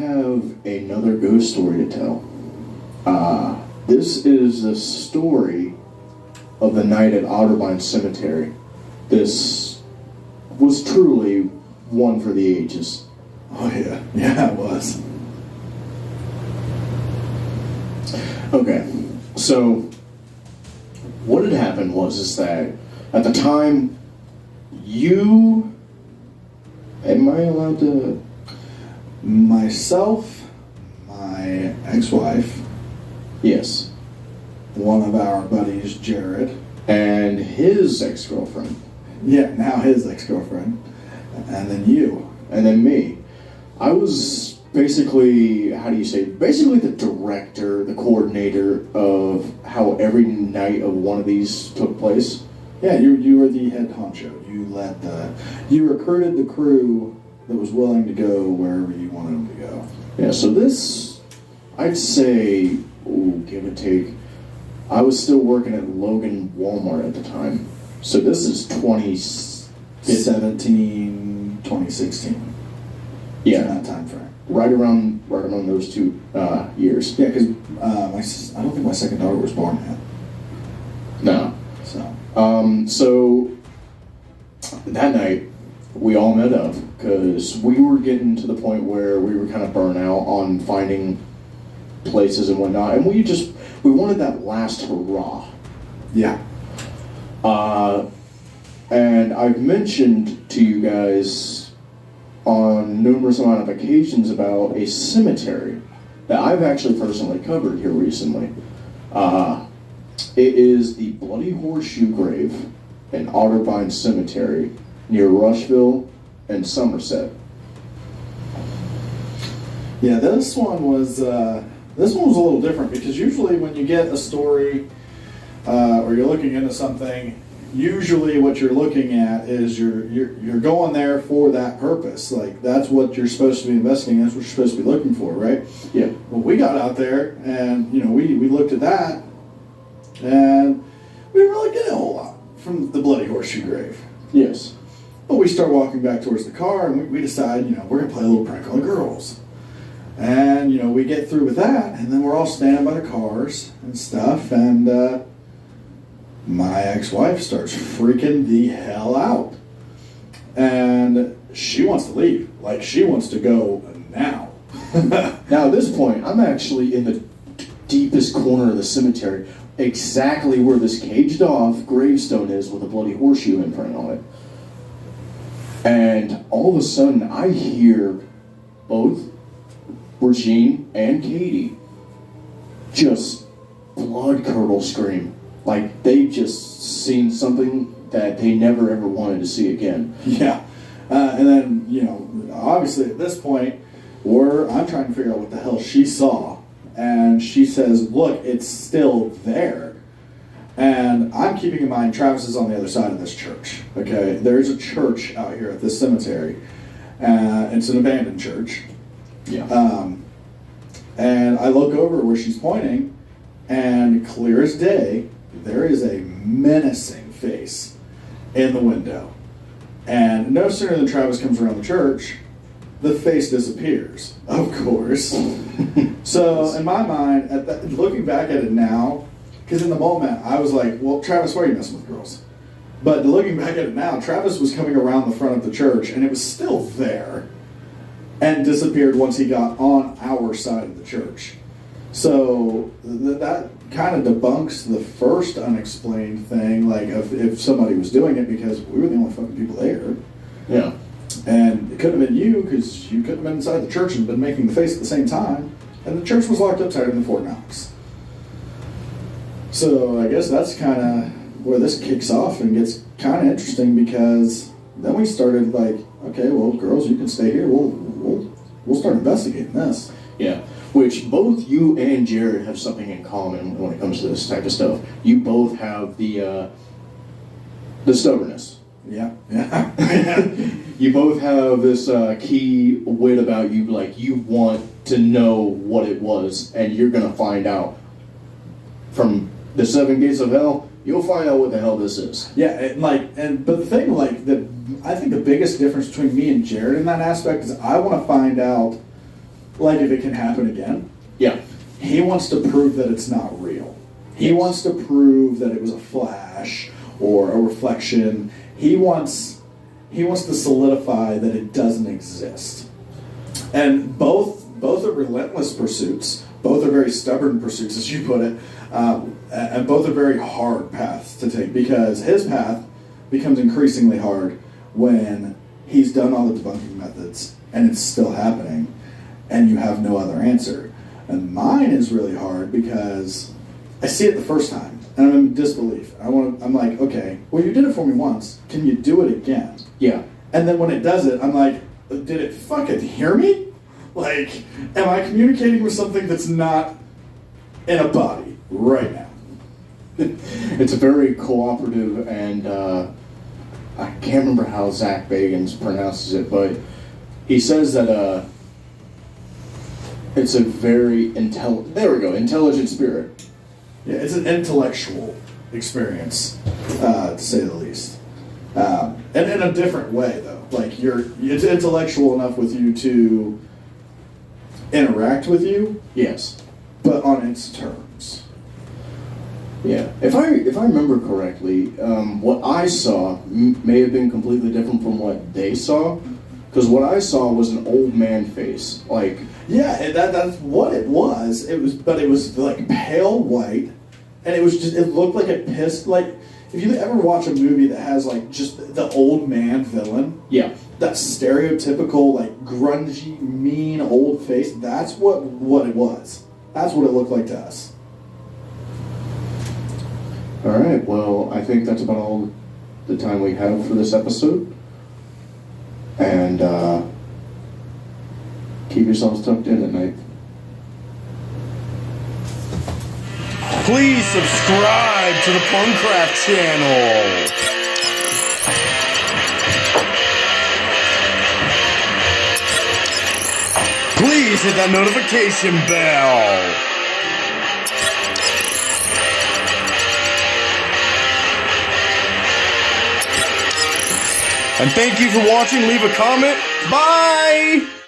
have another ghost story to tell. This is the story of the night at Otterbien Cemetery. This was truly one for the ages. Oh yeah, yeah, it was. Okay, so what had happened was that at the time, am I allowed to? Myself, my ex-wife, Yes. one of our buddies, Jared, And his ex-girlfriend. yeah, now his ex-girlfriend, and then you. And then me. I was basically, basically the director, the coordinator of how every night of one of these took place. Yeah, you were the head honcho. You recruited the crew that was willing to go wherever you wanted them to go. Yeah, so this, I'd say, give or take, I was still working at Logan Walmart at the time. So this is 2017, 2016. Yeah, in that time frame. right around those 2 years. Yeah, because I don't think my second daughter was born yet. No. So. So that night we all met up because we were getting to the point where we were kind of burnt out on finding places and whatnot, and we wanted that last hurrah. Yeah. And I've mentioned to you guys on numerous amount of occasions about a cemetery that I've actually personally covered here recently. It is the Bloody Horseshoe Grave in Otterbien Cemetery near Rushville and Somerset. Yeah, this one was a little different because usually when you get a story or you're looking into something, usually what you're looking at is you're going there for that purpose. Like that's what you're supposed to be investigating. That's what you're supposed to be looking for, right? Yeah. Well, we got out there and we looked at that and we didn't really get a whole lot from the Bloody Horseshoe Grave. Yes. But we start walking back towards the car and we decide, we're gonna play a little prank on the girls. And we get through with that, and then we're all standing by the cars and stuff, and my ex-wife starts freaking the hell out. And she wants to leave. Like, she wants to go now. Now, at this point, I'm actually in the deepest corner of the cemetery, exactly where this caged-off gravestone is with a bloody horseshoe imprint on it. And all of a sudden, I hear both Regine and Katie just blood-curdle scream. Like they just seen something that they never ever wanted to see again. Yeah. And then, obviously at this point, I'm trying to figure out what the hell she saw. And she says, look, it's still there. And I'm keeping in mind Travis is on the other side of this church. Okay? There's a church out here at this cemetery. It's an abandoned church. Yeah. And I look over where she's pointing, and clear as day, there is a menacing face in the window. And no sooner than Travis comes around the church, the face disappears, of course. So in my mind, looking back at it now, because in the moment I was like, well, Travis, why are you messing with girls? But looking back at it now, Travis was coming around the front of the church, and it was still there. And disappeared once he got on our side of the church. So that kind of debunks the first unexplained thing, like if somebody was doing it, because we were the only fucking people there. Yeah. And it could have been you, because you could have been inside the church and been making the face at the same time. And the church was locked up tighter than Fort Knox. So I guess that's kind of where this kicks off and gets kind of interesting, because then we started like, okay, well, girls, you can stay here. We'll start investigating this. Yeah. Which both you and Jared have something in common when it comes to this type of stuff. You both have the stubbornness. Yeah. You both have this key wit about you, like you want to know what it was, and you're gonna find out. From the 7 gates of hell, you'll find out what the hell this is. Yeah, but the thing, I think the biggest difference between me and Jared in that aspect is I want to find out like if it can happen again. Yeah. He wants to prove that it's not real. He wants to prove that it was a flash or a reflection. He wants to solidify that it doesn't exist. And both are relentless pursuits. Both are very stubborn pursuits, as you put it, and both are very hard paths to take, because his path becomes increasingly hard when he's done all the debunking methods and it's still happening and you have no other answer. And mine is really hard because I see it the first time and I'm in disbelief. I'm like, okay, well, you did it for me once. Can you do it again? Yeah. And then when it does it, I'm like, did it fucking hear me? Like, am I communicating with something that's not in a body right now? It's a very cooperative, and I can't remember how Zach Bagans pronounces it, but he says that it's a very intelligent spirit. Yeah, it's an intellectual experience, to say the least. And in a different way, though. Like, it's intellectual enough with you to interact with you, Yes. but on its terms. Yeah. If I remember correctly, what I saw may have been completely different from what they saw, because what I saw was an old man face. Like, Yeah, that's what it was. It was like pale white, and it looked like it pissed. Like, if you ever watch a movie that has like just the old man villain, yeah. that stereotypical like grungy, mean old face, that's what it was. That's what it looked like to us. All right. Well, I think that's about all the time we have for this episode. And keep yourselves tucked in at night. Please subscribe to the Punkcraft channel. Please hit that notification bell. And thank you for watching. Leave a comment. Bye!